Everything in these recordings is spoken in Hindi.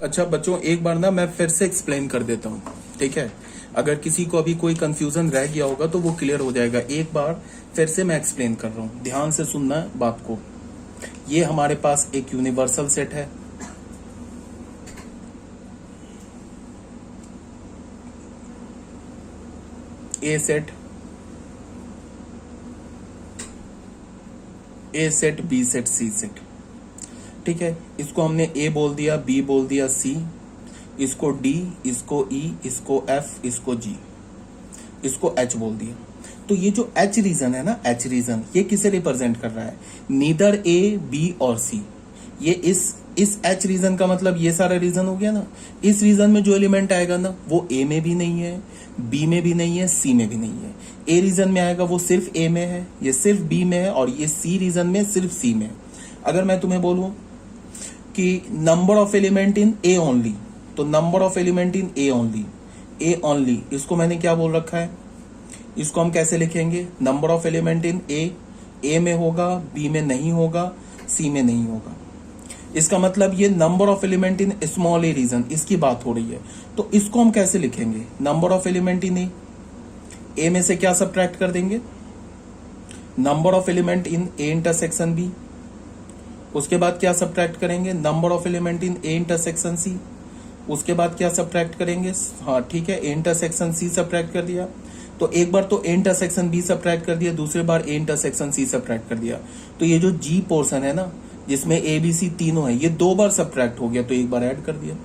अच्छा बच्चों, एक बार ना मैं फिर से एक्सप्लेन कर देता हूँ, ठीक है। अगर किसी को अभी कोई कंफ्यूजन रह गया होगा तो वो क्लियर हो जाएगा। एक बार फिर से मैं एक्सप्लेन कर रहा हूँ, ध्यान से सुनना बात को। ये हमारे पास एक यूनिवर्सल सेट है, A set, B set, C set, ठीक है। इसको हमने ए बोल दिया, बी बोल दिया, सी, इसको डी, इसको ई, इसको एफ, इसको जी, इसको एच बोल दिया। तो ये जो एच रीजन है ना, एच रीजन, ये किसे रिप्रेजेंट कर रहा है? नीदर ए, बी और सी। ये इस एच रीजन का मतलब ये सारा रीजन हो गया ना। इस रीजन में जो एलिमेंट आएगा ना, वो ए में भी नहीं है, बी में भी नहीं है, सी में भी नहीं है। ए रीजन में आएगा वो सिर्फ ए में है, ये सिर्फ बी में है, और ये सी रीजन में सिर्फ सी में है। अगर मैं तुम्हें बोलूं कि number of element in A only, तो number of element in A only, A only, इसको मैंने क्या बोल रखा है? इसको हम कैसे लिखेंगे? Number of element in A में होगा, बी में नहीं होगा, सी में नहीं होगा। इसका मतलब ये number of element in small a region, इसकी बात हो रही है। तो इसको हम कैसे लिखेंगे? Number of element in A में से क्या सब्ट्रैक्ट कर देंगे? Number of element in A intersection B. उसके बाद क्या सब्ट्रैक्ट करेंगे? Number of element in A intersection C. उसके बाद क्या सब्ट्रैक्ट करेंगे? हाँ ठीक है, ए इंटरसेक्शन सी सब्ट्रैक्ट कर दिया। तो एक बार तो ए इंटरसेक्शन बी सब्ट्रैक्ट कर दिया, दूसरी बार ए इंटरसेक्शन सी सब्ट्रैक्ट कर दिया। तो ये जो जी पोर्शन है ना, जिसमें ए बी सी तीनों है, ये दो बार सब्ट्रैक्ट हो गया, तो एक बार ऐड कर दिया,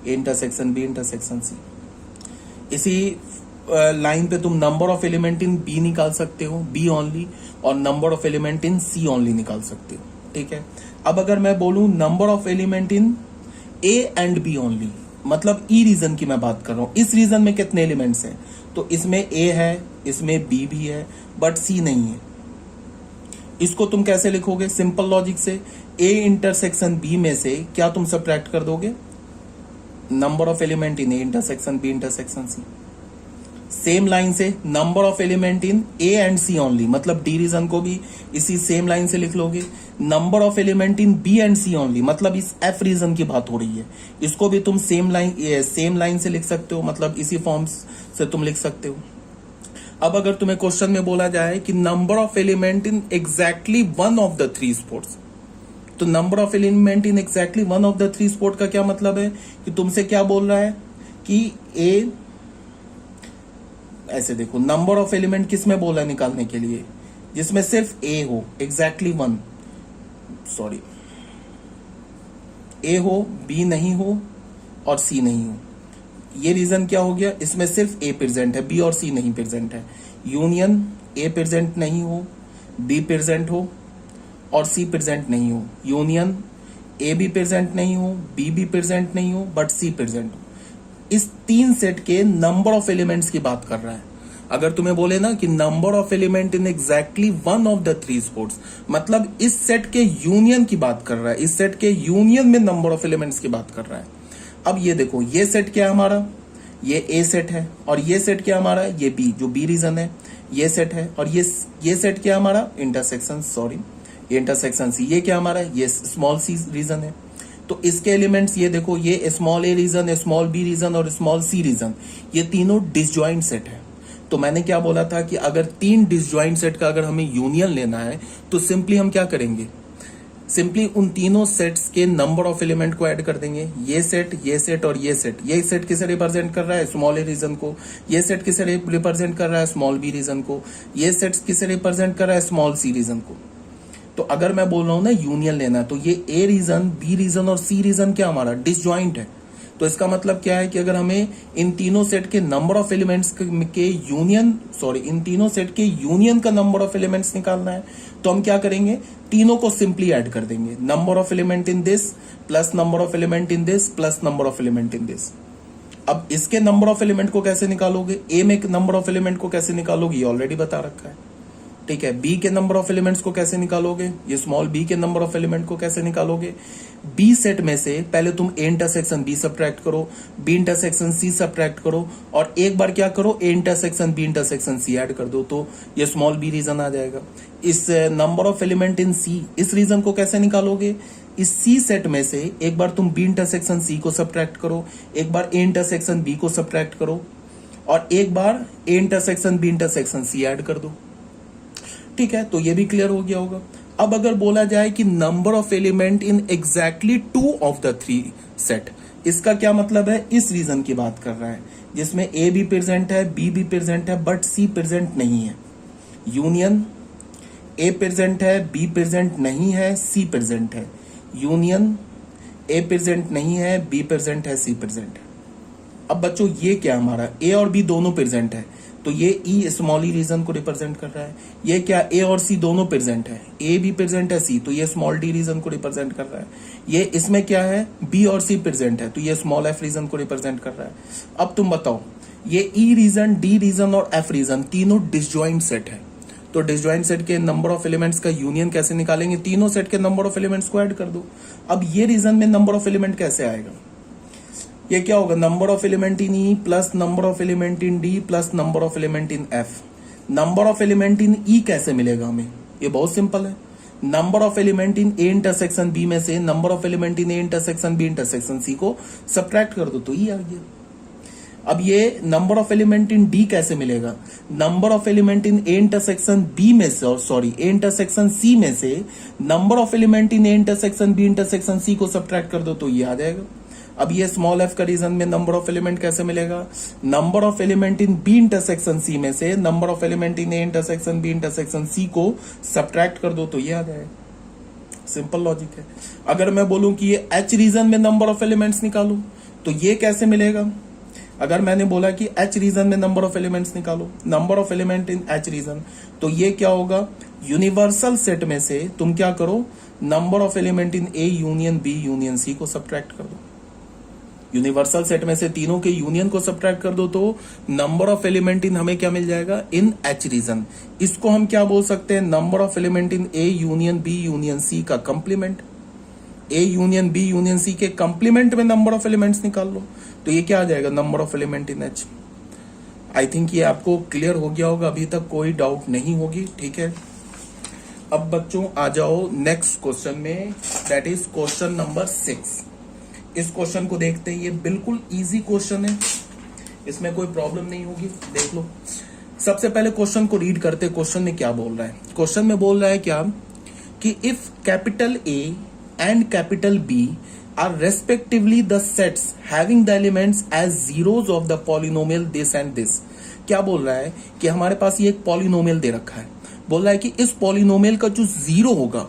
A intersection B intersection C. इसी लाइन पे तुम number of element in B निकाल सकते हो, बी ओनली, और number of element in C only निकाल सकते हो, ठीक है। अब अगर मैं बोलूं number of element in A and B only, मतलब ई रीजन की मैं बात कर रहा हूं, इस रीजन में कितने एलिमेंट्स हैं? तो इसमें ए है, इसमें बी भी है, बट सी नहीं है। इसको तुम कैसे लिखोगे? सिंपल लॉजिक से, ए इंटरसेक्शन बी में से क्या तुम सब्ट्रैक्ट कर दोगे? Number of element in A intersection B intersection C. Same line से number of element in A and C only, मतलब डी रीजन को भी इसी सेम लाइन से लिख लोगे। Number of element in B and C only, मतलब इस एफ रीजन की बात हो रही है, इसको भी तुम सेम लाइन से लिख सकते हो, मतलब इसी फॉर्म से तुम लिख सकते हो। अब अगर तुम्हें क्वेश्चन में बोला जाए कि number of element in exactly one of the three sports, तो number of element in exactly one of the three sport का क्या मतलब है? कि तुमसे क्या बोल रहा है कि ए, ऐसे देखो, नंबर ऑफ एलिमेंट किस में बोला निकालने के लिए? जिसमें सिर्फ ए हो, एग्जैक्टली वन, सॉरी, ए हो, बी नहीं हो और सी नहीं हो। ये रीजन क्या हो गया? इसमें सिर्फ ए प्रेजेंट है, बी और सी नहीं प्रेजेंट है। यूनियन ए प्रेजेंट नहीं हो, बी प्रेजेंट हो और सी प्रेजेंट नहीं हो। यूनियन ए भी प्रेजेंट नहीं हो, बी भी प्रेजेंट नहीं हो, बट सी प्रेजेंट हो। इस तीन सेट के नंबर ऑफ एलिमेंट्स की बात कर रहा है। अगर तुम्हें बोले ना कि number of element in exactly one of the three sports, मतलब इस सेट के यूनियन की बात कर रहा है, इस सेट के यूनियन में नंबर ऑफ एलिमेंट्स की बात कर रहा है। अब ये देखो, ये सेट क्या है हमारा? ये ए सेट है, और ये सेट क्या हमारा? ये बी, जो बी रीजन है, ये सेट है, और ये सेट क्या हमारा? इंटरसेक्शन, सॉरी, ये इंटरसेक्शन सी। ये क्या हमारा? ये स्मॉल सी रीजन है। तो इसके एलिमेंट्स ये देखो, ये small a reason, small B reason और स्मॉल सी रीजन, ये तीनों डिसजॉइंट सेट है। तो मैंने क्या बोला था कि अगर तीन डिसजॉइंट सेट का अगर हमें यूनियन लेना है, तो सिंपली हम क्या करेंगे? सिंपली उन तीनों सेट्स के नंबर ऑफ एलिमेंट को ऐड कर देंगे। ये सेट और ये सेट। ये सेट किसे रिप्रेजेंट कर रहा है? स्मॉल ए रीजन को। ये सेट किसे रिप्रेजेंट कर रहा है? स्मॉल बी रीजन को। ये सेट किसे रिप्रेजेंट कर रहा है? स्मॉल सी रीजन को। तो अगर मैं बोल रहा हूं ना यूनियन लेना, तो ये ए रीजन, बी रीजन और सी रीजन क्या हमारा? डिसजॉइंट है। तो इसका मतलब क्या है कि अगर हमें इन तीनों सेट के नंबर ऑफ एलिमेंट्स के यूनियन, सॉरी, इन तीनों सेट के यूनियन का नंबर ऑफ एलिमेंट्स निकालना है, तो हम क्या करेंगे? तीनों को सिंपली ऐड कर देंगे। Number of element in this plus number of element in this plus number of element in this. अब इसके नंबर ऑफ एलिमेंट को कैसे निकालोगे? ए में नंबर ऑफ एलिमेंट को कैसे निकालोगे? ये ऑलरेडी बता रखा है, ठीक है। बी के नंबर ऑफ एलिमेंट्स को कैसे निकालोगे? ये स्मॉल बी के नंबर ऑफ एलिमेंट को कैसे निकालोगे? बी सेट में से पहले तुम ए इंटरसेक्शन बी सब्ट्रैक्ट करो, बी इंटरसेक्शन सी सब्ट्रैक्ट करो, और एक बार क्या करो? A intersection B intersection C add कर दो, तो ये स्मॉल बी रीजन आ जाएगा। इस नंबर ऑफ एलिमेंट इन सी, इस रीजन को कैसे निकालोगे? इस सी सेट में से एक बार तुम बी इंटरसेक्शन सी को सब्ट्रैक्ट करो, एक बार ए इंटरसेक्शन बी को सब्ट्रैक्ट करो, और एक बार A intersection B intersection C add कर दो। ठीक है, तो ये भी क्लियर हो गया होगा। अब अगर बोला जाए कि number of element in exactly 2 of the 3 set, इसका क्या मतलब है? इस रीजन की बात कर रहा है जिसमें ए भी प्रेजेंट है, बी भी प्रेजेंट है, बट सी प्रेजेंट नहीं है। यूनियन ए प्रेजेंट है, बी प्रेजेंट नहीं है, सी प्रेजेंट है। यूनियन ए प्रेजेंट नहीं है, बी प्रेजेंट है, सी प्रेजेंट है। अब बच्चों ये क्या हमारा ए और बी दोनों प्रेजेंट है, तो ये ई स्मॉल ई रीजन को रिप्रेजेंट कर रहा है। ये क्या ए और सी दोनों प्रेजेंट है, ए भी प्रेजेंट है सी, तो ये स्मॉल डी रीजन को रिप्रेजेंट कर रहा है। ये इसमें क्या है, बी और सी प्रेजेंट है, तो ये स्मॉल एफ रीजन को रिप्रेजेंट कर रहा है। अब तुम बताओ, ये ई रीजन, डी रीजन और एफ रीजन तीनों डिसजॉइंट सेट है, तो डिसजॉइंट सेट के नंबर ऑफ एलिमेंट्स का यूनियन कैसे निकालेंगे? तीनों सेट के नंबर ऑफ एलिमेंट्स को ऐड कर दो। अब ये रीजन में नंबर ऑफ एलिमेंट कैसे आएगा? ये क्या होगा? Number of element in E plus number of element in D plus number of element in F. Number of element in E कैसे मिलेगा हमें? ये बहुत सिंपल है। Number of element in A intersection B में से number of element in A intersection B intersection C को सब्ट्रैक्ट कर दो, तो ई आ गया। अब ये number of element in D कैसे मिलेगा? Number of element in A intersection B में से, सॉरी ए इंटरसेक्शन सी में से number of element in A intersection B intersection C को सब्ट्रैक्ट कर दो, तो ये आ जाएगा। अब ये स्मॉल एफ का रीजन में नंबर ऑफ एलिमेंट कैसे मिलेगा? Number of element in B intersection C में से number of element in A intersection B intersection C को सब्ट्रैक्ट कर दो, तो ये आ जाएगा। सिंपल लॉजिक है। अगर मैं बोलूं कि ये एच रीजन में नंबर ऑफ एलिमेंट्स निकालो, तो ये कैसे मिलेगा? अगर मैंने बोला कि एच रीजन में नंबर ऑफ एलिमेंट्स निकालो, number of element in H region, तो ये क्या होगा? यूनिवर्सल सेट में से तुम क्या करो, number of element in A union B union C को सब्ट्रैक्ट कर दो। यूनिवर्सल सेट में से तीनों के यूनियन को सब्ट्रैक्ट कर दो, तो नंबर ऑफ एलिमेंट इन हमें क्या मिल जाएगा? In H region. इसको हम क्या बोल सकते हैं? Number of element in A union B union C का complement. A union B union C के कंप्लीमेंट में नंबर ऑफ एलिमेंट्स निकाल लो, तो ये क्या आ जाएगा? Number of element in H. I think ये आपको क्लियर हो गया होगा, अभी तक कोई डाउट नहीं होगी। ठीक है, अब बच्चों आ जाओ नेक्स्ट क्वेश्चन में, दैट इज क्वेश्चन नंबर 6। इस क्वेश्चन को देखते हैं, ये बिल्कुल इजी क्वेश्चन है, इसमें कोई प्रॉब्लम नहीं होगी। देख लो, सबसे पहले क्वेश्चन को रीड करते, क्वेश्चन में क्या बोल रहा है। क्वेश्चन में बोल रहा है क्या कि if capital A and capital B are respectively the sets having the elements as zeros of the polynomial this and this। क्या बोल रहा है कि हमारे पास ये एक पॉलिनोमियल दे रखा है, बोल रहा है कि इस पॉलिनोमियल का जो जीरो होगा,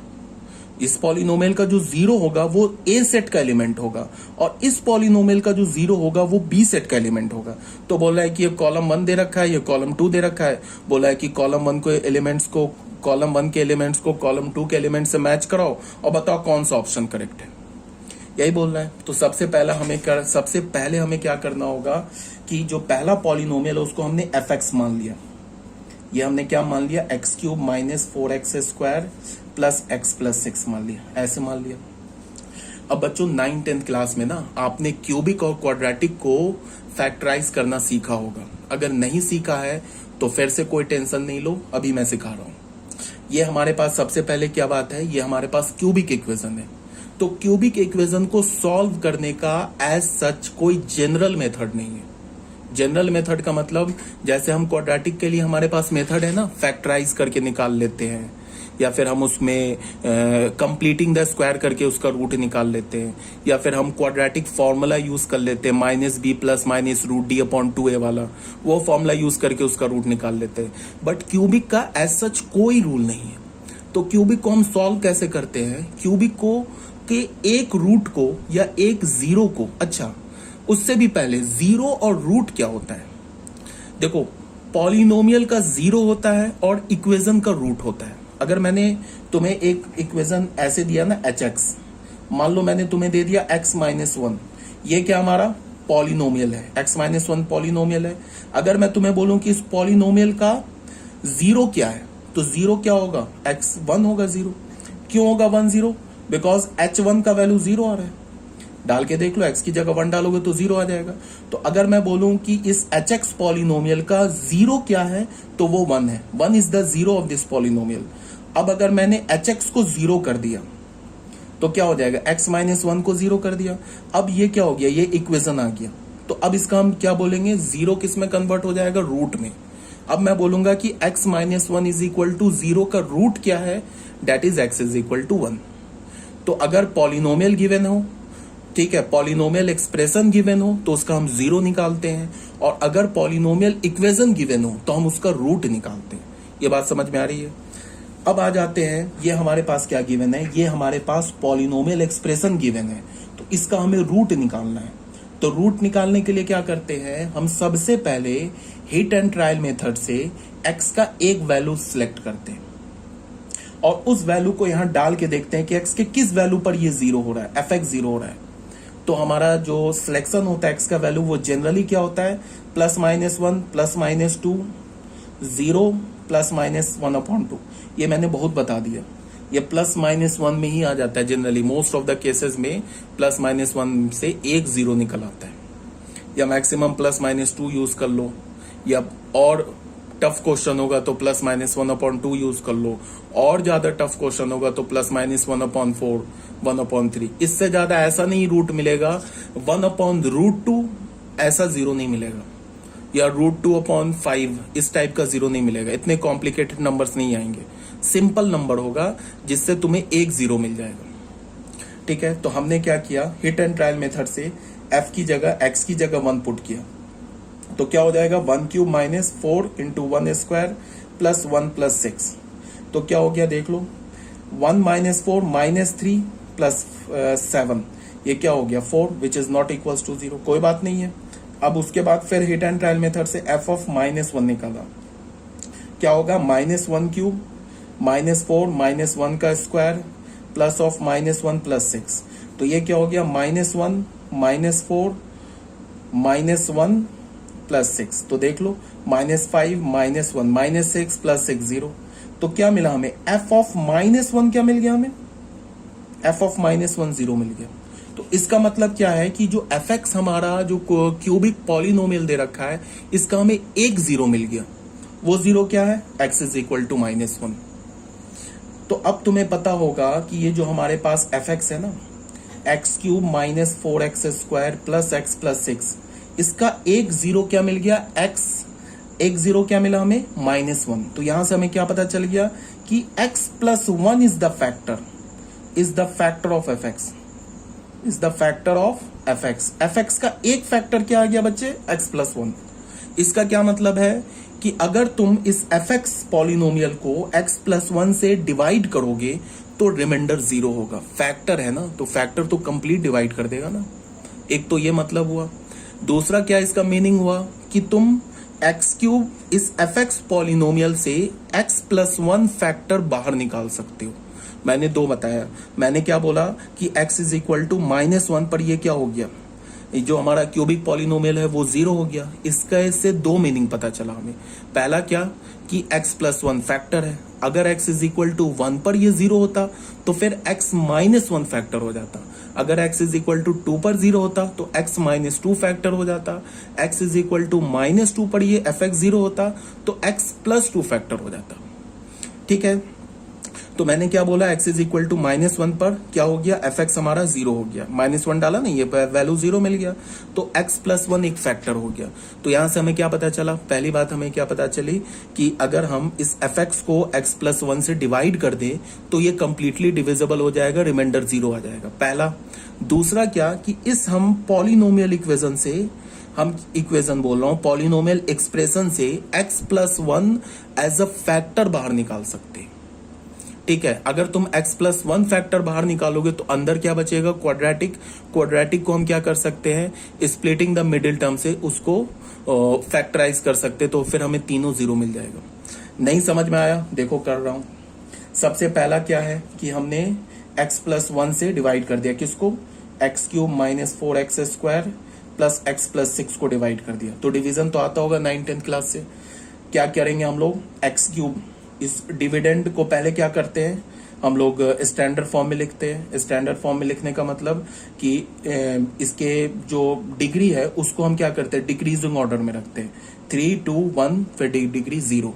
इस पॉलिनोमियल का जो जीरो होगा वो ए सेट का एलिमेंट होगा, और इस पॉलिनोमियल का जो जीरो होगा वो बी सेट का एलिमेंट होगा। तो बोल रहा है कि ये कॉलम 1 दे रखा है, ये कॉलम 2 दे रखा है। बोला है कि कॉलम 1 को एलिमेंट्स को, कॉलम 1 के एलिमेंट्स को कॉलम 2 के एलिमेंट से मैच कराओ और बताओ कौन सा ऑप्शन करेक्ट है। यही बोल रहा है। तो सबसे पहले हमें क्या करना होगा कि जो पहला पॉलिनोमियल है उसको हमने fx मान लिया। ये हमने क्या मान लिया? x³ minus 4x² plus x plus 6 मान लिया, ऐसे मान लिया। अब बच्चों 9th-10th क्लास में ना आपने क्यूबिक और क्वाड्रेटिक को फैक्टराइज करना सीखा होगा। अगर नहीं सीखा है तो फिर से कोई टेंशन नहीं लो, अभी मैं सिखा रहा हूं। ये हमारे पास सबसे पहले क्या बात है, ये हमारे पास क्यूबिक इक्वेशन है। तो क्यूबिक इक्वेशन को सॉल्व करने का एज सच कोई जनरल मेथड नहीं है। जनरल मेथड का मतलब जैसे हम क्वाड्रेटिक के लिए हमारे पास मेथड है ना, फैक्टराइज करके निकाल लेते हैं, या फिर हम उसमें कंप्लीटिंग द स्क्वायर करके उसका रूट निकाल लेते हैं, या फिर हम क्वाड्रेटिक फॉर्मूला यूज कर लेते हैं -b plus minus root d/2a वाला, वो फॉर्मूला यूज करके उसका रूट निकाल लेते हैं। बट क्यूबिक का एज सच कोई रूल नहीं है। तो क्यूबिक को हम सॉल्व कैसे करते हैं? क्यूबिक को के एक रूट को या एक जीरो को, अच्छा उससे भी पहले जीरो और रूट क्या होता है? देखो, पॉलिनोमियल का जीरो होता है और इक्वेशन का रूट होता है। अगर मैंने तुम्हें एक इक्वेशन ऐसे दिया ना hx, मान लो मैंने तुम्हें दे दिया x-1, ये क्या हमारा पॉलिनोमियल है, x-1 पॉलिनोमियल है। अगर मैं तुम्हें बोलूं कि इस पॉलिनोमियल का जीरो क्या है, तो जीरो क्या होगा? x1 होगा जीरो। क्यों होगा 1 0? बिकॉज h1 का वैल्यू जीरो आ रहा है। डाल के देख लो, x की जगह 1 डालोगे तो जीरो आ जाएगा। तो अगर मैं बोलूं कि इस hx पॉलिनोमियल का जीरो क्या है, तो वो 1 है। 1 is the zero of this polynomial. अब अगर मैंने hx को जीरो कर दिया तो क्या हो जाएगा, x माइनस वन को जीरो कर दिया। अब ये क्या हो गया, ये इक्वेशन आ गया। तो अब इसका हम क्या बोलेंगे, जीरो किस में कन्वर्ट हो जाएगा, रूट में। अब मैं बोलूंगा कि x minus one is equal to zero का रूट क्या है, that is x is equal to one. तो अगर पॉलिनोमियल गिवन हो, ठीक है, पॉलिनोमियल एक्सप्रेशन गिवन हो तो उसका हम जीरो निकालते हैं, और अगर पॉलिनोमियल इक्वेशन गिवन हो तो हम उसका रूट निकालते हैं। ये बात समझ में आ रही है। अब आ जाते हैं, ये हमारे पास क्या गिवन है, ये हमारे पास पॉलिनोमियल एक्सप्रेशन गिवन है, तो इसका हमें रूट निकालना है। तो रूट निकालने के लिए क्या करते हैं, हम सबसे पहले हिट एंड ट्रायल मेथड से x का एक वैल्यू सिलेक्ट करते हैं और उस वैल्यू को यहां डाल के देखते हैं कि x के किस वैल्यू पर ये जीरो हो रहा है, fx जीरो हो रहा है। तो हमारा जो सिलेक्शन होता है x का वैल्यू, वो जनरली क्या होता है, plus minus one, plus minus two, zero, plus minus one upon two. ये मैंने बहुत बता दिया, ये प्लस माइनस वन में ही आ जाता है generally, most of the cases में प्लस माइनस वन से एक जीरो निकल आता है, या maximum plus minus two use कर लो, या और टफ क्वेश्चन होगा तो plus minus one upon two use कर लो, और ज्यादा टफ क्वेश्चन होगा तो plus minus one upon four, one upon three. इससे ज्यादा ऐसा नहीं रूट मिलेगा, वन अपॉन रूट टू ऐसा जीरो नहीं मिलेगा, या रूट टू अपॉन फाइव इस टाइप का जीरो नहीं मिलेगा। इतने कॉम्प्लिकेटेड नंबर्स नहीं आएंगे, सिंपल नंबर होगा जिससे तुम्हें एक जीरो मिल जाएगा। ठीक है, तो हमने क्या किया, हिट एंड ट्रायल मेथड से f की जगह x की जगह वन पुट किया, तो क्या हो जाएगा, one cube minus four into one square plus one plus six. तो क्या हो गया देख लो, one minus four minus three plus seven, ये क्या हो गया, four, which is not equal to zero. कोई बात नहीं है। अब उसके बाद फिर हिट एंड ट्रायल मेथड से f ऑफ माइनस वन निकाला, क्या होगा, minus one cube minus four minus one का square plus of minus one plus six. तो ये क्या हो गया, minus one minus four minus one plus six. तो देख लो, minus five minus one minus six plus six, zero. तो क्या मिला हमें, f ऑफ माइनस वन क्या मिल गया हमें, f of minus one zero मिल गया। तो इसका मतलब क्या है कि जो fx हमारा जो क्यूबिक पॉलिनोमियल दे रखा है, इसका हमें एक जीरो मिल गया। वो जीरो क्या है, x is equal to minus one. तो अब तुम्हें पता होगा कि ये जो हमारे पास fx है ना, x cube minus four x square plus x plus six, इसका एक जीरो क्या मिल गया, x, एक जीरो क्या मिला हमें, माइनस वन। तो यहां से हमें क्या पता चल गया कि x plus one is the factor of fx, is the factor of fx। fx का एक फैक्टर क्या आ गया बच्चे, x प्लस वन। इसका क्या मतलब है कि अगर तुम इस fx पॉलिनोमियल को x प्लस वन से डिवाइड करोगे तो रिमाइंडर जीरो होगा। फैक्टर है ना, तो फैक्टर तो कंप्लीट डिवाइड कर देगा ना। एक तो ये मतलब हुआ। दूसरा क्या इसका मीनिंग हुआ कि तुम एक्स क्यूब इस fx पॉलिनोमियल से x प्लस वन फैक्टर बाहर निकाल सकते हो। मैंने दो बताया, मैंने क्या बोला कि x is equal to minus one पर ये क्या हो गया, जो हमारा क्यूबिक पॉलिनोमियल है वो जीरो हो गया। इसका इससे दो मीनिंग पता चला हमें। पहला क्या कि x प्लस वन फैक्टर है, अगर x is equal to one पर ये जीरो होता तो फिर x माइनस वन फैक्टर हो जाता। अगर x is equal to two पर जीरो होता तो x माइनस टू फैक्टर हो जाता। x is equal to minus two पर ये fx जीरो होता तो x प्लस टू फैक्टर हो जाता। ठीक है, तो मैंने क्या बोला, x is equal to minus one पर क्या हो गया, fx हमारा जीरो हो गया। माइनस वन डाला नहीं, ये वैल्यू जीरो मिल गया, तो x प्लस वन एक फैक्टर हो गया। तो यहां से हमें क्या पता चला, पहली बात हमें क्या पता चली कि अगर हम इस fx को x प्लस वन से डिवाइड कर दे तो ये कंप्लीटली डिविजिबल हो जाएगा, रिमाइंडर जीरो आ जाएगा, पहला। दूसरा क्या कि इस हम पॉलिनोमियल इक्वेशन से, हम इक्वेशन बोल रहा हूं, पॉलिनोमियल एक्सप्रेशन से x plus one as a factor बाहर निकाल सकते। ठीक है, अगर तुम x प्लस वन फैक्टर बाहर निकालोगे तो अंदर क्या बचेगा, क्वाड्रेटिक। क्वाड्रेटिक को हम क्या कर सकते हैं, स्प्लिटिंग द मिडिल टर्म से उसको फैक्टराइज कर सकते, तो फिर हमें तीनों जीरो मिल जाएगा। नहीं समझ में आया, देखो कर रहा हूं। सबसे पहला क्या है कि हमने x प्लस वन से डिवाइड कर दिया, किसको, x cube minus four x square plus x plus six को डिवाइड कर दिया। तो डिवीजन तो आता होगा 9th क्लास से। क्या करेंगे हम लोग, एक्स क्यूब, इस डिविडेंड को पहले क्या करते हैं हम लोग, स्टैंडर्ड फॉर्म में लिखते हैं। स्टैंडर्ड फॉर्म में लिखने का मतलब कि इसके जो डिग्री है उसको हम क्या करते हैं, डिक्रीजिंग ऑर्डर में रखते हैं, 3 2 1 फिर डिग्री 0।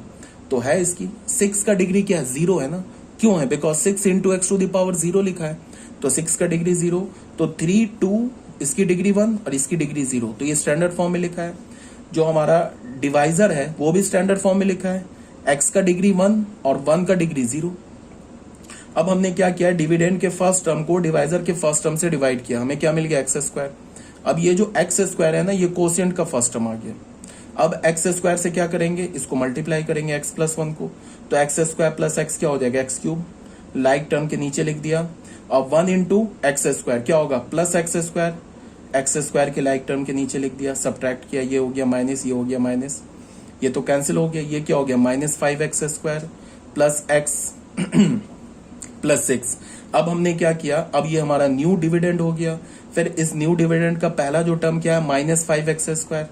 तो है इसकी 6 का डिग्री क्या है, 0 है ना। क्यों है, because 6 into x to the power 0 लिखा है। तो 6 का डिग्री 0, तो 3 2 इसकी डिग्री 1 और इसकी डिग्री 0, तो ये स्टैंडर्ड फॉर्म में लिखा है। जो हमारा डिवाइजर है वो भी स्टैंडर्ड फॉर्म में लिखा है, x का डिग्री 1 और 1 का डिग्री 0। अब हमने क्या किया, डिविडेंड के फर्स्ट टर्म को डिवाइजर के फर्स्ट टर्म से डिवाइड किया, हमें क्या मिल गया एक्स स्क्वायर। अब ये जो एक्स स्क्वायर है ना, ये कोशिएंट का फर्स्ट टर्म आ गया। अब एक्स स्क्वायर से क्या करेंगे, इसको मल्टीप्लाई करेंगे एक्स प्लस 1 को, तो एक्स स्क्वायर प्लस एक्स क्या हो जाएगा, एक्स क्यूब। लाइक टर्म के नीचे लिख दिया। अब 1 इंटू एक्स स्क्वायर क्या होगा, plus x square, x square के लाइक टर्म के नीचे लिख दिया। सब्ट्रैक्ट किया, ये हो गया माइनस, ये हो गया माइनस, ये तो कैंसिल हो गया। ये क्या हो गया, -5x² प्लस एक्स प्लस 6। अब हमने क्या किया, अब ये हमारा न्यू डिविडेंड हो गया। फिर इस न्यू डिविडेंड का पहला जो टर्म क्या है, -5x²,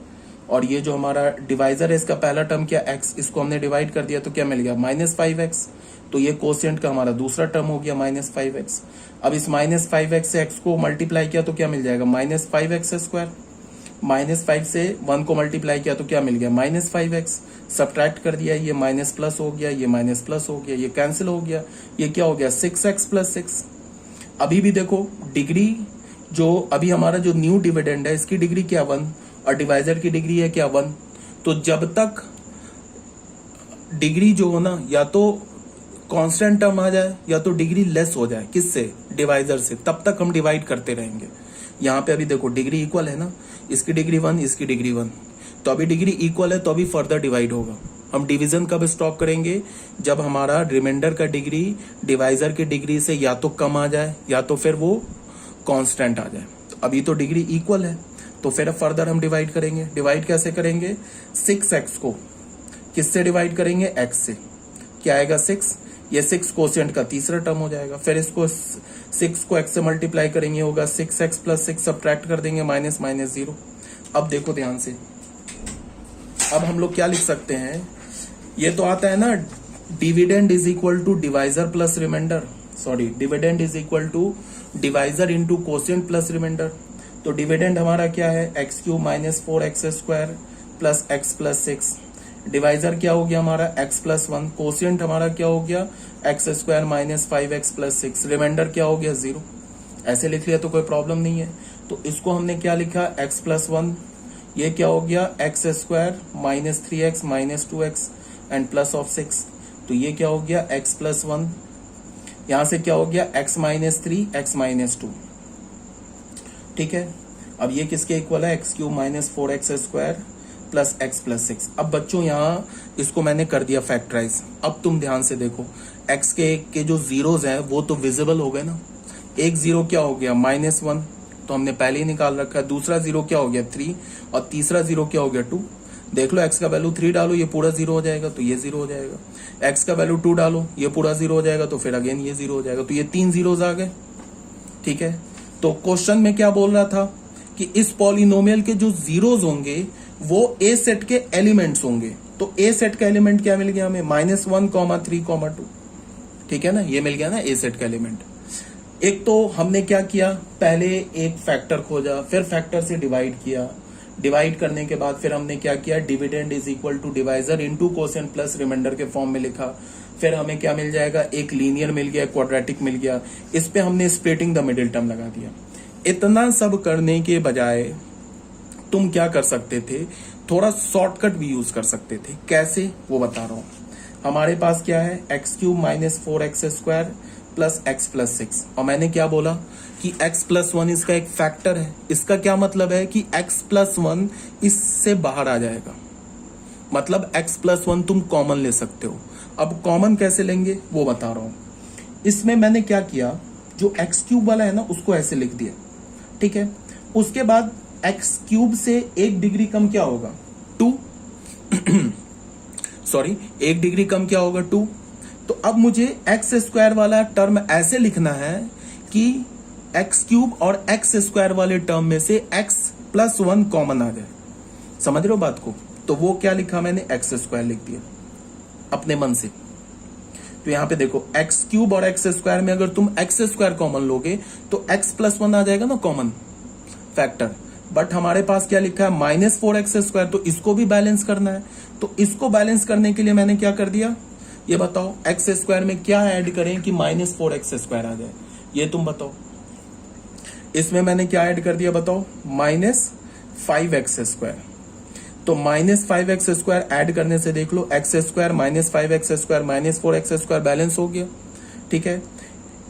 और ये जो हमारा डिवाइजर है इसका पहला टर्म क्या, x, इसको हमने डिवाइड कर दिया तो क्या मिल गया, -5x। तो ये कोशिएंट का हमारा दूसरा टर्म हो गया -5x। अब इस -5x से x को मल्टीप्लाई किया तो क्या मिल जाएगा, -5x²। -5 से 1 को मल्टीप्लाई किया तो क्या मिल गया, -5x। सब्ट्रैक्ट कर दिया, ये माइनस प्लस हो गया, ये माइनस प्लस हो गया, ये कैंसिल हो गया, ये क्या हो गया, 6x + 6। अभी भी देखो डिग्री, जो अभी हमारा जो न्यू डिविडेंड है इसकी डिग्री क्या 1 और डिवाइजर की डिग्री है क्या 1। तो जब तक डिग्री जो हो ना, या तो कांस्टेंट टर्म आ जाए या तो डिग्री लेस हो जाए, किससे, डिवाइजर से, तब तक हम डिवाइड करते रहेंगे। यहाँ पे अभी देखो डिग्री इक्वल है ना, इसकी डिग्री 1, इसकी डिग्री 1, तो अभी डिग्री इक्वल है तो अभी फर्दर डिवाइड होगा। हम डिवीजन कब स्टॉप करेंगे, जब हमारा रिमाइंडर का डिग्री डिवाइजर की डिग्री से या तो कम आ जाए या तो फिर वो कांस्टेंट आ जाए। तो अभी तो डिग्री इक्वल है तो फिर फर्दर हम डिवाइड करेंगे। डिवाइड कैसे करेंगे, 6x को किससे डिवाइड करेंगे, x से, क्या आएगा 6, ये 6 कोशिएंट का तीसरा टर्म हो जाएगा। फिर इसको 6 को x से मल्टीप्लाई करेंगे, होगा 6x + 6, सब्ट्रैक्ट कर देंगे, माइनस 0। अब देखो ध्यान से, अब हम लोग क्या लिख सकते हैं, ये तो आता है ना, dividend is equal to divisor plus remainder, sorry dividend is equal to divisor into quotient plus remainder. तो डिविडेंड हमारा क्या है, x³ - 4x² plus x + 6। Divisor क्या हो गया हमारा, x + 1। कोशिएंट हमारा क्या हो गया, x² - 5x + 6। रिमाइंडर क्या हो गया, 0। ऐसे लिख लिया तो कोई प्रॉब्लम नहीं है। तो इसको हमने क्या लिखा, x + 1, ये क्या हो गया, x² - 3x - 2x and plus of 6। तो ये क्या हो गया, x + 1, यहां से क्या हो गया, x - 3 x - 2। ठीक है, अब ये किसके इक्वल है, x³ - 4x² प्लस x + 6। अब बच्चों यहाँ इसको मैंने कर दिया फैक्टराइज। अब तुम ध्यान से देखो, x के जो जीरोज हैं वो तो विजिबल हो गए ना। एक जीरो क्या हो गया, -1, तो हमने पहले ही निकाल रखा है। दूसरा जीरो क्या हो गया, 3, और तीसरा जीरो क्या हो गया, 2। देख लो, x का वैल्यू 3 डालो, ये पूरा 0 हो जाएगा, तो ये 0 हो जाएगा। x का वैल्यू 2 डालो, ये पूरा 0 हो जाएगा, तो फिर अगेन ये 0 हो जाएगा। तो ये 3 जीरोज आ गए। ठीक है, तो क्वेश्चन में क्या बोल रहा था कि इस पॉलिनोमियल के जो जीरोज होंगे वो ए सेट के एलिमेंट्स होंगे। तो ए सेट का एलिमेंट क्या मिल गया हमें, -1, 3, 2। ठीक है ना, ये मिल गया ना ए सेट का एलिमेंट। एक तो हमने क्या किया, पहले एक फैक्टर खोजा, फिर फैक्टर से डिवाइड किया। डिवाइड करने के बाद फिर हमने क्या किया, dividend is equal to divisor into quotient plus remainder के फॉर्म में लिखा। फिर हमें क्या मिल जाएगा, एक लीनियर मिल गया, क्वाड्रेटिक मिल गया। इस पे हमने स्प्लिटिंग द मिडिल टर्म लगा दिया। इतना सब करने के बजाय तुम क्या कर सकते थे, थोड़ा शॉर्टकट भी यूज कर सकते थे। कैसे, वो बता रहा हूं। हमारे पास क्या है, x³ - 4x² प्लस x + 6, और मैंने क्या बोला कि x + 1 इसका एक फैक्टर है। इसका क्या मतलब है कि x + 1 इससे बाहर आ जाएगा, मतलब x + 1 तुम कॉमन ले सकते हो। अब कॉमन कैसे लेंगे वो बता रहा हूं। इसमें मैंने क्या किया, जो x³ वाला है ना उसको ऐसे लिख दिया। ठीक है, उसके बाद x³ से 1 डिग्री कम क्या होगा, 2 सॉरी 1 डिग्री कम क्या होगा, 2। तो अब मुझे x² वाला टर्म ऐसे लिखना है कि x³ और x² वाले टर्म में से x + 1 कॉमन आ जाए। समझ रहे हो बात को। तो वो क्या लिखा मैंने, x² लिख दिया अपने मन से। तो यहां पे देखो, x³ और x² में अगर तुम x² कॉमन लोगे तो x + 1 आ जाएगा ना कॉमन फैक्टर। बट हमारे पास क्या लिखा है, -4x², तो इसको भी बैलेंस करना है। तो इसको बैलेंस करने के लिए मैंने क्या कर दिया, ये बताओ x² में क्या ऐड करें कि -4x² आ जाए, ये तुम बताओ। इसमें मैंने क्या ऐड कर दिया बताओ, -5x²। तो -5x² ऐड करने से देख लो x² -5x² -4x² बैलेंस हो गया। ठीक है,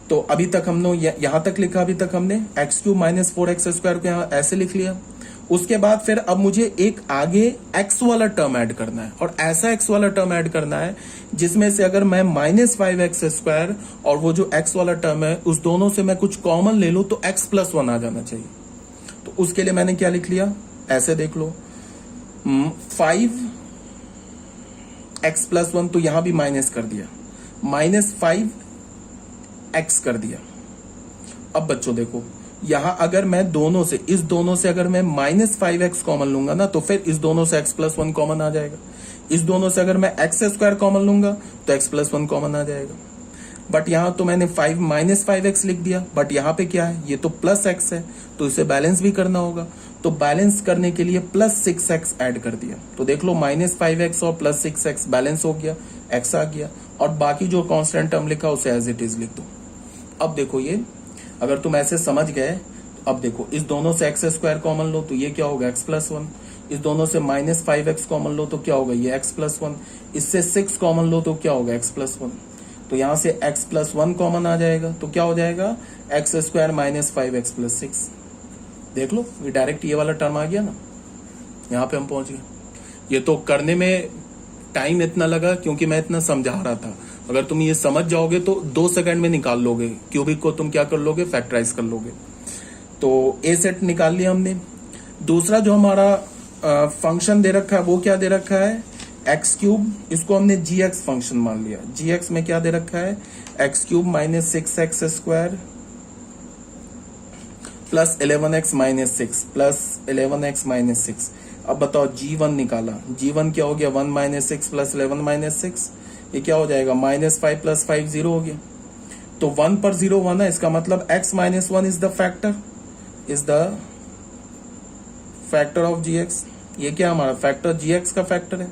तो अभी तक हम लोग यहां तक लिखा, अभी तक हमने x³ -4x² को यहां ऐसे लिख लिया। उसके बाद फिर अब मुझे एक आगे x वाला टर्म ऐड करना है, और ऐसा x वाला टर्म ऐड करना है जिसमें से अगर मैं -5x² और वो जो x वाला टर्म है उस दोनों से मैं कुछ कॉमन ले लूं तो x+1 आ जाना चाहिए। तो उसके लिए मैंने क्या लिख लिया, ऐसे देख लो 5x+1, तो यहां भी माइनस कर दिया, -5x कर दिया। अब बच्चों देखो, यहां अगर मैं दोनों से, इस दोनों से अगर मैं -5x कॉमन लूंगा ना तो फिर इस दोनों से x+1 कॉमन आ जाएगा। इस दोनों से अगर मैं x² कॉमन लूंगा तो x+1 कॉमन आ जाएगा। बट यहां तो मैंने -5x लिख दिया, बट यहां पे क्या है, ये तो +x है, तो इसे बैलेंस भी करना होगा। तो बैलेंस करने के लिए +6x ऐड कर दिया। तो देख लो -5x और +6x बैलेंस हो गया, x आ गया, और बाकी जो कांस्टेंट टर्म लिखा उसे एज इट इज लिख दो। अब देखो ये, अगर तुम ऐसे समझ गए तो अब देखो, इस दोनों से x² कॉमन लो तो ये क्या होगा, x+1। इस दोनों से -5x कॉमन लो तो क्या होगा, ये x+1। इससे 6 कॉमन लो तो क्या होगा, x+1। तो यहां से x+1 कॉमन आ जाएगा, तो क्या हो जाएगा, x² -5x+6। देख लो, ये डायरेक्ट ये वाला टर्म आ गया ना, यहां पे हम पहुंच गए। ये तो करने में टाइम इतना लगा क्योंकि मैं इतना समझा रहा था। अगर तुम ये समझ जाओगे तो 2 सेकंड में निकाल लोगे, क्यूबिक को तुम क्या कर लोगे, फैक्टराइज कर लोगे। तो ए सेट निकाल लिया हमने। दूसरा जो हमारा फंक्शन दे रखा है वो क्या दे रखा है, x³, इसको हमने gx फंक्शन मान लिया। gx में क्या दे रखा है, x³ -6x² plus 11x -6 plus 11x -6। अब बताओ g1 निकाला, g1 क्या हो गया, 1 - 6 प्लस 11 - 6, ये क्या हो जाएगा, -5 + 5 0 हो गया। तो 1 पर 0 1 है, इसका मतलब x - 1 is the factor of gx। ये क्या हमारा फैक्टर gx का फैक्टर है।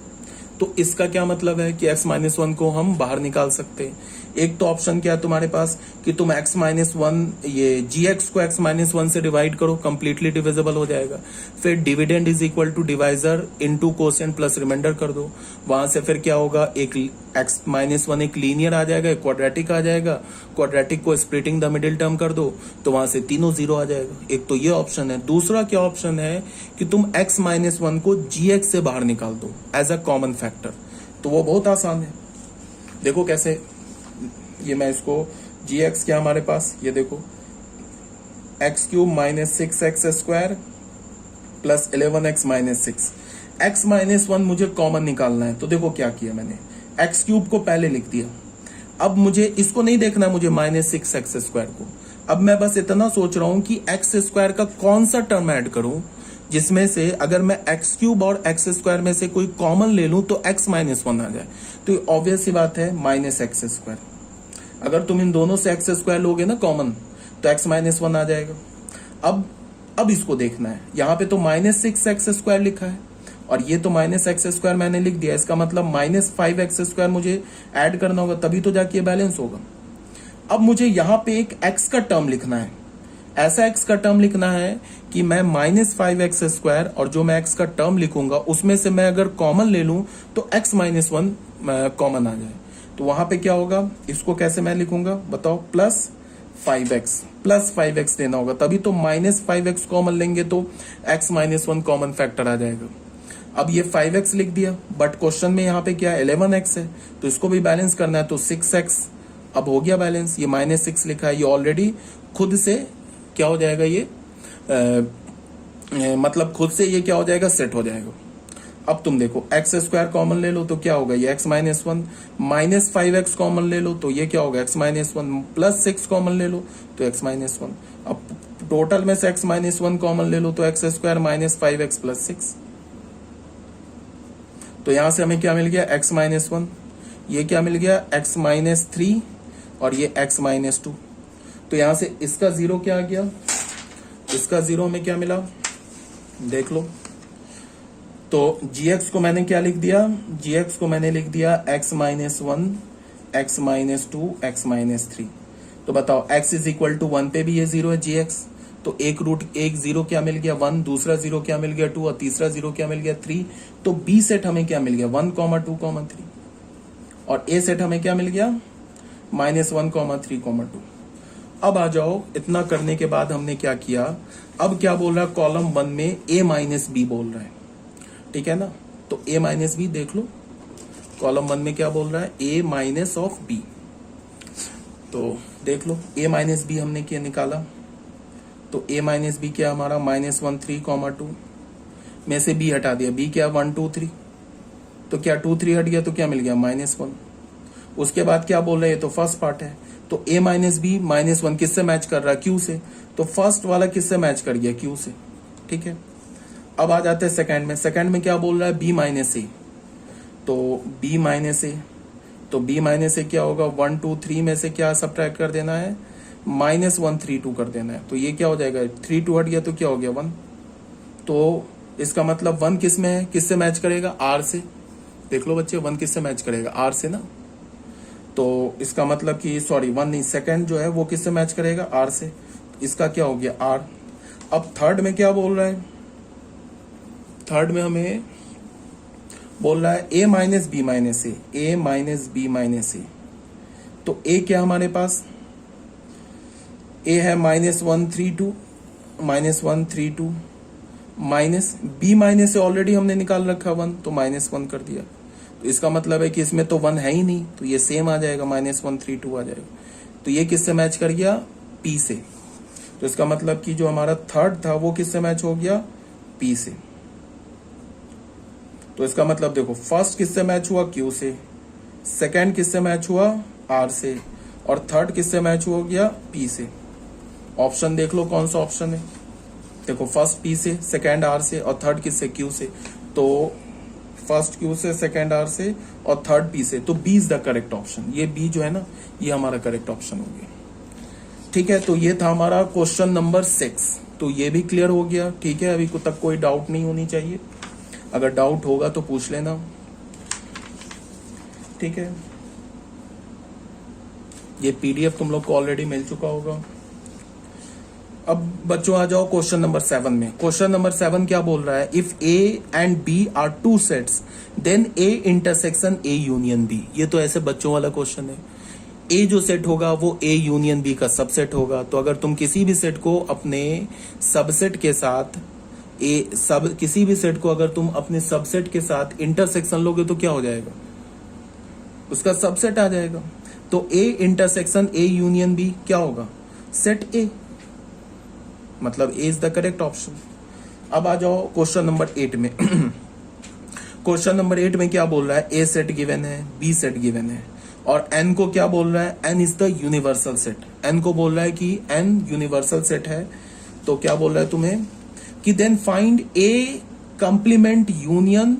तो इसका क्या मतलब है कि x - 1 को हम बाहर निकाल सकते हैं। एक तो ऑप्शन क्या है तुम्हारे पास कि तुम x - 1, ये gx को x - 1 से डिवाइड करो, कंप्लीटली डिविजिबल हो जाएगा। फिर dividend is equal to divisor into quotient plus remainder कर दो। वहां से फिर क्या होगा, एक x - 1 एक लीनियर आ जाएगा, एक क्वाड्रेटिक आ जाएगा। क्वाड्रेटिक को स्प्लिटिंग द मिडिल टर्म कर दो तो वहां से तीनों 0 आ जाएगा। एक तो ये ऑप्शन है। दूसरा क्या ऑप्शन है कि तुम x - 1 को gx से बाहर निकाल दो एज अ कॉमन फैक्टर। तो वो बहुत आसान है, देखो कैसे। ये मैं इसको gx क्या हमारे पास, ये देखो x³ -6x² plus 11x -6। x - 1 मुझे कॉमन निकालना है, तो देखो क्या किया मैंने, x³ को पहले लिख दिया। अब मुझे इसको नहीं देखना, मुझे -6x² को। अब मैं बस इतना सोच रहा हूं कि x² का कौन सा टर्म ऐड करूं जिसमें से अगर मैं x³ और x² में से कोई कॉमन ले लूं तो x - 1 आ जाए। तो ऑब्वियस सी बात है -x²। अगर तुम इन दोनों से x² लोगे ना कॉमन तो x - 1 आ जाएगा। अब इसको देखना है, यहां पे तो -6x² लिखा है और ये तो -x² मैंने लिख दिया। इसका मतलब -5x² मुझे ऐड करना होगा, तभी तो जाके बैलेंस होगा। अब मुझे यहां पे एक x का टर्म लिखना है, ऐसा x का टर्म लिखना है कि मैं -5x² और जो मैं x का टर्म लिखूंगा उसमें से मैं अगर कॉमन ले लूं तो x - 1 कॉमन आ जाए। तो वहां पे क्या होगा, इसको कैसे मैं लिखूंगा बताओ, +5x देना होगा, तभी तो -5x कॉमन लेंगे तो x - 1 कॉमन फैक्टर आ जाएगा। अब ये 5x लिख दिया, बट क्वेश्चन में यहाँ पे क्या है, 11x है, तो इसको भी बैलेंस करना है, तो 6x अब हो गया बैलेंस। ये -6 लिखा है, ये ऑलरेडी खुद से क्या हो जाएगा, ये मतलब खुद से ये क्या हो जाएगा, सेट हो जाएगा। अब तुम देखो x² कॉमन ले लो तो क्या होगा, ये x - 1, -5x कॉमन ले लो तो ये क्या होगा, x - 1, +6 कॉमन ले लो तो x - 1। अब टोटल में से x - 1 कॉमन ले लो तो x² -5x + 6। तो यहां से हमें क्या मिल गया, x - 1, ये क्या मिल गया, x - 3 और ये x - 2। तो यहां से इसका 0 क्या आ गया, इसका 0 में क्या मिला देख लो। तो gx को मैंने क्या लिख दिया, gx को मैंने लिख दिया x - 1, x - 2, x - 3। तो बताओ x = 1 पे भी ये 0 है gx, तो एक रूट एक जीरो क्या मिल गया 1, दूसरा जीरो क्या मिल गया 2 और तीसरा जीरो क्या मिल गया 3। तो बी सेट हमें क्या मिल गया 1, 2, 3 और ए सेट हमें क्या मिल गया -1, 3, 2। अब आ जाओ, इतना करने के बाद हमने क्या किया, अब क्या बोल रहा है कॉलम 1 में a माइनस बी बोल रहा है, ठीक है ना। तो a माइनस बी देख लो, कॉलम 1 में क्या बोल रहा है a माइनस ऑफ बी। तो देख लो a माइनस बी हमने क्या निकाला, तो a माइनस बी क्या हमारा -1, 3, 2 में से b हटा दिया, b क्या 1, 2, 3, तो क्या 2, 3 हट गया तो क्या मिल गया -1। उसके बाद क्या बोल रहे हैं, तो फर्स्ट पार्ट है, तो a माइनस बी -1 किससे मैच कर रहा है q से, तो फर्स्ट वाला किससे मैच कर गया q से, ठीक है। अब आ जाते हैं सेकंड में, सेकंड में क्या बोल रहा है b माइनस ए, तो b माइनस ए, तो b माइनस ए क्या होगा 1, 2, 3 में से क्या सब्ट्रैक्ट कर देना है -1, 3, 2 कर देना है, तो ये क्या हो जाएगा 3, 2 हट गया तो क्या हो गया 1। तो इसका मतलब 1 किस में है, किससे मैच करेगा r से, देख लो बच्चे 1 किससे मैच करेगा r से ना, तो इसका मतलब कि सॉरी 1 नहीं, सेकंड जो है वो किससे मैच करेगा r से, इसका क्या हो गया r। अब थर्ड में क्या बोल रहा है, थर्ड में हमें बोल रहा है a minus B minus A, a minus B minus A, तो a क्या हमारे पास a है -1, 3, 2, -1, 3, 2 माइनस b माइनस ए ऑलरेडी हमने निकाल रखा 1, तो -1 कर दिया, तो इसका मतलब है कि इसमें तो 1 है ही नहीं, तो ये सेम आ जाएगा -1, 3, 2 आ जाएगा, तो ये किससे मैच कर गया p से, तो इसका मतलब कि जो हमारा थर्ड था वो किससे मैच हो गया p से। तो इसका मतलब देखो फर्स्ट किससे मैच हुआ q से, सेकंड किससे मैच हुआ r से, और थर्ड किससे मैच हो गया p से। ऑप्शन देख लो कौन सा ऑप्शन है, देखो फर्स्ट p से, सेकंड r से और थर्ड किससे q से, तो फर्स्ट q से, सेकंड r से और थर्ड p से, तो b is the correct option. ये b जो है ना ये हमारा करेक्ट ऑप्शन हो गया, ठीक है। तो ये था हमारा क्वेश्चन नंबर 6, तो ये भी क्लियर हो गया, ठीक है। अभी तक कोई डाउट नहीं होनी चाहिए, अगर डाउट होगा तो पूछ लेना, ठीक है। ये पीडीएफ तुम लोग को ऑलरेडी मिल चुका होगा। अब बच्चों आ जाओ क्वेश्चन नंबर 7 में। क्वेश्चन नंबर 7 क्या बोल रहा है, if A and B are two sets then A intersection A union B. ये तो ऐसे बच्चों वाला क्वेश्चन है, ए जो सेट होगा वो ए यूनियन बी का सबसेट होगा। तो अगर तुम किसी भी सेट को अपने सबसेट के साथ किसी भी सेट को अगर तुम अपने सबसेट के साथ इंटरसेक्शन लोगे तो क्या हो जाएगा, उसका सबसेट आ जाएगा। तो A intersection A union B क्या होगा, सेट ए, मतलब A is the correct option. अब आ जाओ क्वेश्चन नंबर 8 में। क्वेश्चन नंबर 8 में क्या बोल रहा है, ए सेट गिवन है, बी सेट गिवन है, और एन को क्या बोल रहा है, N is the universal set. N को बोल रहा है कि एन यूनिवर्सल सेट है, तो क्या बोल रहा है तुम्हें कि then find A complement union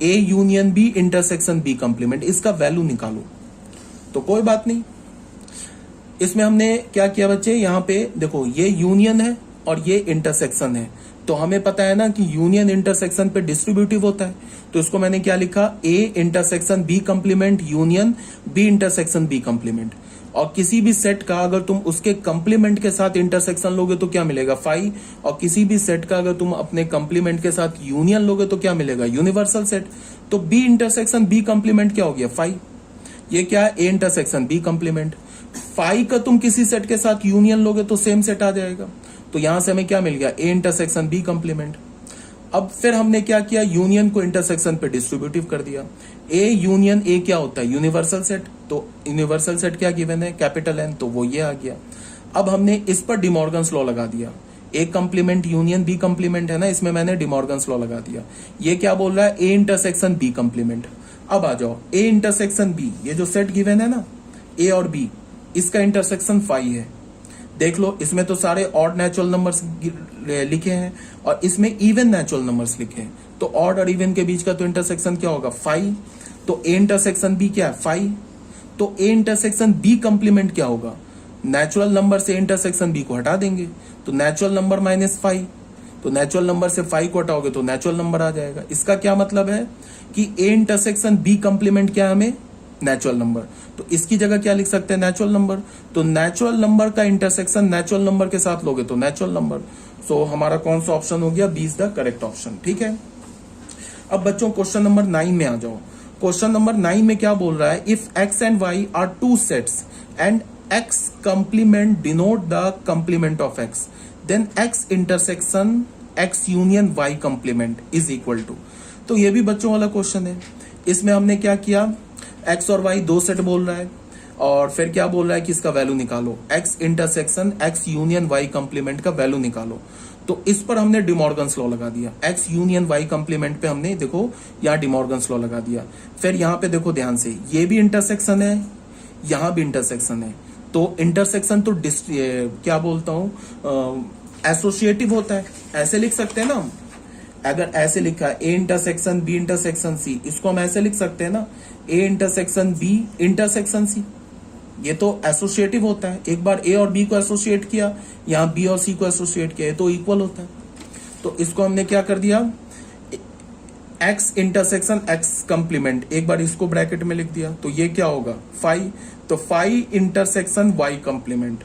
A union B intersection B complement, इसका वैल्यू निकालो। तो कोई बात नहीं, इसमें हमने क्या किया बच्चे, यहाँ पे देखो ये यूनियन है और ये इंटरसेक्शन है, तो हमें पता है ना कि यूनियन इंटरसेक्शन पे डिस्ट्रीब्यूटिव होता है, तो इसको मैंने क्या लिखा, A intersection B complement union B intersection B complement. और किसी भी सेट का अगर तुम उसके कंप्लीमेंट के साथ इंटरसेक्शन लोगे तो क्या मिलेगा 5, और किसी भी सेट का अगर तुम अपने कंप्लीमेंट के साथ यूनियन लोगे तो क्या मिलेगा यूनिवर्सल सेट। तो बी इंटरसेक्शन बी कंप्लीमेंट क्या हो गया 5, ये क्या है ए इंटरसेक्शन बी कंप्लीमेंट। 5 का तुम किसी सेट के साथ यूनियन लोगे तो सेम सेट आ जाएगा, तो यहां से हमें क्या मिल गया ए इंटरसेक्शन बी कंप्लीमेंट। अब फिर हमने क्या किया, यूनियन को इंटरसेक्शन पे डिस्ट्रीब्यूटिव कर दिया। ए यूनियन ए क्या होता है यूनिवर्सल सेट, तो यूनिवर्सल सेट क्या गिवन है कैपिटल एन, तो वो ये आ गया। अब हमने इस पर डिमॉर्गन्स लॉ लगा दिया, ए कंप्लीमेंट यूनियन बी कंप्लीमेंट है ना, इसमें मैंने डिमॉर्गन्स लॉ लगा दिया। ये क्या बोल रहा है ए इंटरसेक्शन बी कंप्लीमेंट। अब आ जाओ ए इंटरसेक्शन बी, ये जो सेट गिवन है ना ए और बी, इसका इंटरसेक्शन 5 है। देख लो इसमें तो सारे ऑड नेचुरल नंबर्स लिखे हैं और इसमें इवन नेचुरल नंबर्स लिखे हैं, तो ऑड और इवन के बीच का तो इंटरसेक्शन क्या होगा 5, तो ए इंटरसेक्शन बी क्या है 5। तो ए इंटरसेक्शन बी कंप्लीमेंट क्या होगा, नेचुरल नंबर से इंटरसेक्शन बी को हटा देंगे, तो नेचुरल नंबर -5, तो नेचुरल नंबर से 5 को हटाओगे तो नेचुरल नंबर आ जाएगा। इसका क्या मतलब है कि ए इंटरसेक्शन बी कंप्लीमेंट क्या है हमें नेचुरल नंबर। तो इसकी जगह क्या लिख सकते हैं, नेचुरल नंबर। तो नेचुरल नंबर का इंटरसेक्शन नेचुरल नंबर के साथ लोगे तो नेचुरल नंबर। सो हमारा कौन सा ऑप्शन हो गया, B is the correct option. ठीक है, अब बच्चों क्वेश्चन नंबर 9 में आ जाओ। क्वेश्चन नंबर 9 में क्या बोल रहा है, if X and Y are two sets and X complement denote the complement of X, then X intersection X union Y complement is equal to. तो ये भी बच्चों वाला क्वेश्चन है। इसमें हमने क्या किया, एक्स और वाई दो सेट बोल रहा है और फिर क्या बोल रहा है कि इसका वैल्यू निकालो, X intersection X union Y complement का वैल्यू निकालो। तो इस पर हमने डिमॉर्गन्स लॉ लगा दिया, एक्स यूनियन वाई कंप्लीमेंट पे हमने देखो यहाँ डिमॉर्गन्स लॉ लगा दिया। फिर यहाँ पे देखो ध्यान से, ये भी इंटरसेक्शन है, यहाँ भी इंटरसेक्शन है। तो इंटरसेक्शन तो क्या बोलता हूँ, एसोसिएटिव होता है, ऐसे लिख सकते हैं ना हम। अगर ऐसे लिखा है A intersection B intersection C, इसको हम ऐसे लिख सकते हैं ना, A intersection B intersection C. ये तो एसोसिएटिव होता है, एक बार ए और बी को एसोसिएट किया, यहाँ बी और सी को एसोसिएट किया, तो इक्वल होता है। तो इसको हमने क्या कर दिया, एक्स इंटरसेक्शन एक्स कंप्लीमेंट, एक बार इसको ब्रैकेट में लिख दिया, तो ये क्या होगा फाई। तो फाई इंटरसेक्शन वाई कंप्लीमेंट,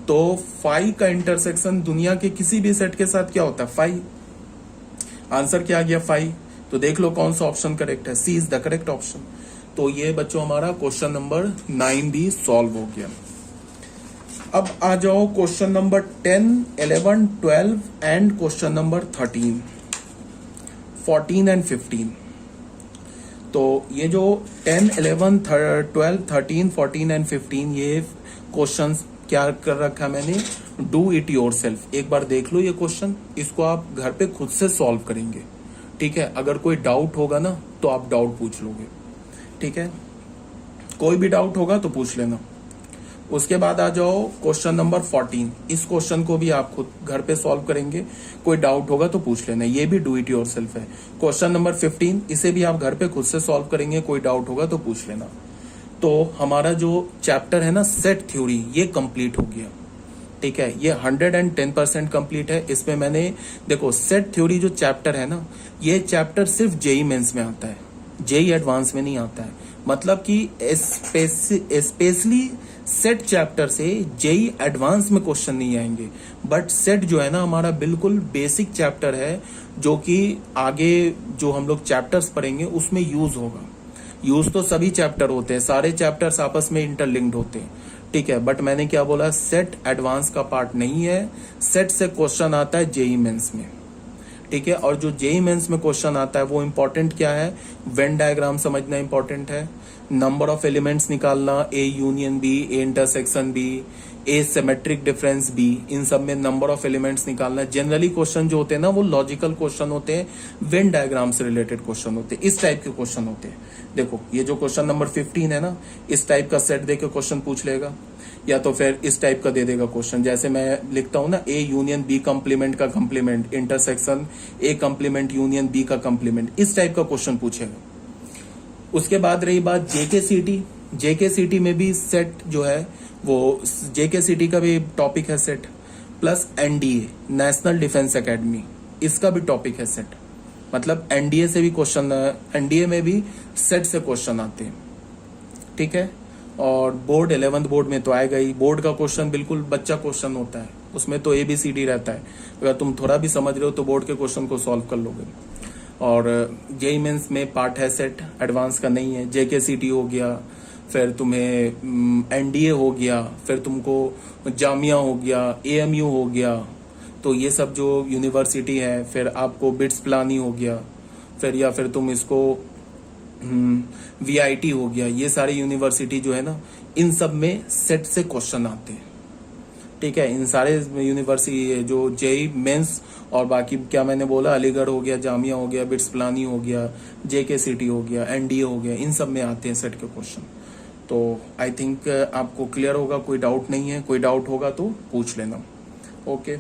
तो फाई का इंटरसेक्शन दुनिया के किसी भी सेट के साथ क्या होता है, फाई। आंसर क्या आ गया, फाई। तो देख लो कौन सा ऑप्शन करेक्ट है, सी इज द करेक्ट ऑप्शन। तो ये बच्चों हमारा क्वेश्चन नंबर 9 भी सॉल्व हो गया। अब आ जाओ question number 10, 11, 12 and question number 13, 14 and 15। तो ये जो 10, 11, 12, 13, 14 एंड 15 ये क्वेश्चंस क्या कर रखा मैंने, डू इट योरसेल्फ। एक बार देख लो ये क्वेश्चन, इसको आप घर पे खुद से सॉल्व करेंगे। ठीक है, अगर कोई डाउट होगा ना तो आप डाउट पूछ लोगे। ठीक है, कोई भी डाउट होगा तो पूछ लेना। उसके बाद आ जाओ क्वेश्चन नंबर 14, इस क्वेश्चन को भी आप खुद घर पे सॉल्व करेंगे, कोई डाउट होगा तो पूछ लेना, ये भी डू इट योरसेल्फ है। क्वेश्चन नंबर 15, इसे भी आप घर पे खुद से सॉल्व करेंगे, कोई डाउट होगा तो पूछ लेना। तो हमारा जो चैप्टर है ना सेट थ्योरी, ये कंप्लीट हो गया। ठीक है, ये 110% कंप्लीट है। इसमें मैंने देखो सेट थ्योरी जो चैप्टर है ना, ये चैप्टर सिर्फ जेई मेंस में आता है, जेई एडवांस में नहीं आता है। मतलब कि स्पेशली सेट चैप्टर से जेई एडवांस में क्वेश्चन नहीं आएंगे, बट सेट जो है ना हमारा बिल्कुल बेसिक चैप्टर है, जो कि आगे जो हम लोग चैप्टर्स पढ़ेंगे उसमें यूज होगा। यूज तो सभी चैप्टर होते हैं, सारे चैप्टर्स आपस में इंटरलिंक्ड होते हैं। ठीक है, बट मैंने क्या बोला, सेट एडवांस का पार्ट नहीं है, सेट से क्वेश्चन आता है जेई मेंस में। ठीक है, और जो जेई मेंस में क्वेश्चन आता है वो इंपॉर्टेंट क्या है, वेन डायग्राम समझना इंपॉर्टेंट है, नंबर ऑफ एलिमेंट्स निकालना, A union B, A intersection B, A symmetric difference B, इन सब में नंबर ऑफ एलिमेंट्स निकालना। जनरली क्वेश्चन जो होते हैं ना वो लॉजिकल क्वेश्चन होते हैं, वेन डायग्राम से रिलेटेड क्वेश्चन होते हैं, इस टाइप के क्वेश्चन होते हैं। देखो ये जो क्वेश्चन नंबर 15 है ना, इस टाइप का सेट देके क्वेश्चन पूछ लेगा, या तो फिर इस टाइप का दे देगा क्वेश्चन, जैसे मैं लिखता हूं ना, ए यूनियन बी कंप्लीमेंट का complement intersection A complement union B का कंप्लीमेंट, इस टाइप का क्वेश्चन पूछेगा। उसके बाद रही बात जेकेसीटी, जेकेसीटी में भी सेट जो है वो जेकेसीटी का भी टॉपिक है set, plus NDA national defence academy, इसका भी टॉपिक है सेट। मतलब एनडीए से भी क्वेश्चन, एनडीए में भी सेट से क्वेश्चन आते हैं। ठीक है, और बोर्ड 11th बोर्ड में तो आएगा ही, बोर्ड का क्वेश्चन बिल्कुल बच्चा क्वेश्चन होता है, उसमें तो ABCD रहता है, अगर तुम थोड़ा भी समझ रहे हो तो बोर्ड के क्वेश्चन को सॉल्व कर लोगे। और जेई मेंस में पार्ट है सेट, एडवांस का नहीं है। जेकेसीटी हो गया, फिर तुम्हें एनडीए हो गया, फिर तुमको जामिया हो गया, AMU हो गया, तो ये सब जो यूनिवर्सिटी है, फिर आपको बिट्स प्लानी हो गया, फिर या फिर तुम इसको VIT हो गया, ये सारी यूनिवर्सिटी जो है ना, इन सब में सेट से क्वेश्चन आते हैं। ठीक है, इन सारे यूनिवर्सिटी जो जेई मेंस और बाकी क्या मैंने बोला, अलीगढ़ हो गया, जामिया हो गया, बिट्स प्लानी हो गया, JKCT हो गया, NDA हो गया, इन सब में आते हैं सेट के क्वेश्चन। तो आई थिंक आपको क्लियर होगा, कोई डाउट नहीं है, कोई डाउट होगा तो पूछ लेना। ओके।